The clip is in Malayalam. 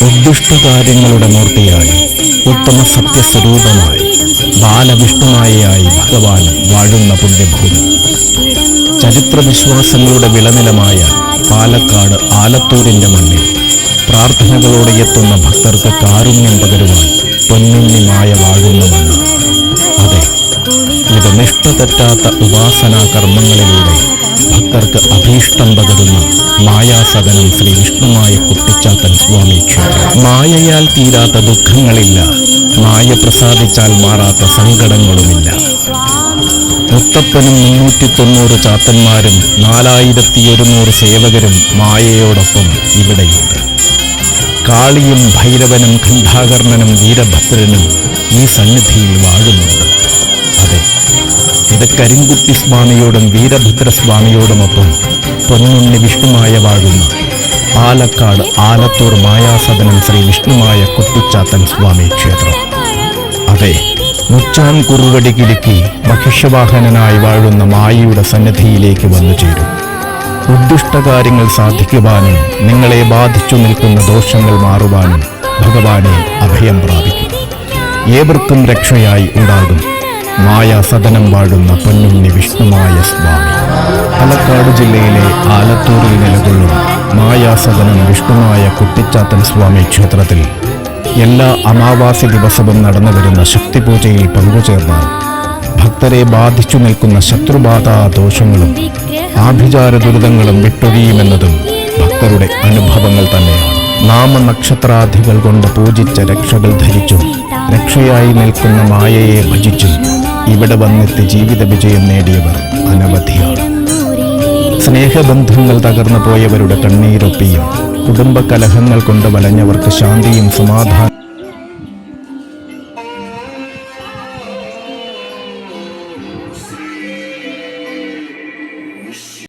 ഉദ്ദിഷ്ടകാര്യങ്ങളുടെ മൂർത്തിയായി ഉത്തമ സത്യസ്വരൂപമായി ബാലവിഷ്ണുമായയായി ഭഗവാൻ വാഴുന്ന പുണ്യഭൂമി. ചരിത്രവിശ്വാസങ്ങളുടെ വിളനിലമായ പാലക്കാട് ആലത്തൂരിന്റെ മണ്ണിൽ പ്രാർത്ഥനകളോടെ എത്തുന്ന ഭക്തർക്ക് കാരുണ്യം പകരുവാൻ പൊന്നുണ്ണിമായ വാഴുന്ന മണ്ണ്. അതെ, ഇത് നിഷ്ഠ തെറ്റാത്ത ഉപാസനാ കർമ്മങ്ങളിലൂടെ ഭക്തർക്ക് അഭീഷ്ടം പകരുന്ന മായാസദനം ശ്രീ വിഷ്ണുമായ കുട്ടിച്ചാത്തൻ സ്വാമി ക്ഷേത്രം. മായയാൽ തീരാത്ത ദുഃഖങ്ങളില്ല, മായ പ്രസാദിച്ചാൽ മാറാത്ത സങ്കടങ്ങളുമില്ല. മുത്തപ്പനും 390 ചാത്തന്മാരും 4100 സേവകരും മായയോടൊപ്പം ഇവിടെയുണ്ട്. കാളിയും ഭൈരവനും ഖണ്ഡാകർണനും വീരഭദ്രനും ഈ സന്നിധിയിൽ വാഴുന്നുണ്ട്. അതെ, ഇത് കരിങ്കുട്ടി സ്വാമിയോടും വീരഭദ്രസ്വാമിയോടുമൊപ്പം പൊന്നുണ്ണി വിഷ്ണുമായ വാഴുന്ന പാലക്കാട് ആലത്തൂർ മായാസദനം ശ്രീ വിഷ്ണുമായ കുട്ടിച്ചാത്തൻ സ്വാമി ക്ഷേത്രം. അതെ, മുച്ചാൻ കുറുവടി കിലുക്കി മഹിഷവാഹനനായി വാഴുന്ന മായയുടെ സന്നിധിയിലേക്ക് വന്നു ചേരും. ഉദ്ദിഷ്ടകാര്യങ്ങൾ സാധിക്കുവാനും നിങ്ങളെ ബാധിച്ചു നിൽക്കുന്ന ദോഷങ്ങൾ മാറുവാനും ഭഗവാനെ അഭയം പ്രാപിക്കും. ഏവർക്കും രക്ഷയായി ഉണ്ടാകും മായാസദനം വാഴുന്ന പൊന്നുണ്ണി വിഷ്ണുമായ സ്വാമി. പാലക്കാട് ജില്ലയിലെ ആലത്തൂരിൽ നിലകൊള്ളും മായാസദനം വിഷ്ണുമായ കുട്ടിച്ചാത്തൻ സ്വാമി ക്ഷേത്രത്തിൽ എല്ലാ അമാവാസി ദിവസവും നടന്നുവരുന്ന ശക്തിപൂജയിൽ പങ്കുചേർന്നാൽ ഭക്തരെ ബാധിച്ചു നിൽക്കുന്ന ശത്രുബാധാ ദോഷങ്ങളും ആഭിചാര ദുരിതങ്ങളും വിട്ടൊഴിയുമെന്നതും ഭക്തരുടെ അനുഭവങ്ങൾ തന്നെയാണ്. നാമനക്ഷത്രാധികൾ കൊണ്ട് പൂജിച്ച രക്ഷകൾ ധരിച്ചും രക്ഷയായി നിൽക്കുന്ന മായയെ ഭജിച്ചും ഇവിടെ വന്നെത്തി ജീവിത വിജയം നേടിയവർ അനവധിയാണ്. സ്നേഹബന്ധങ്ങൾ തകർന്നു പോയവരുടെ കണ്ണീരൊപ്പിയും കുടുംബകലഹങ്ങൾ കൊണ്ട് വലഞ്ഞവർക്ക് ശാന്തിയും സമാധാനം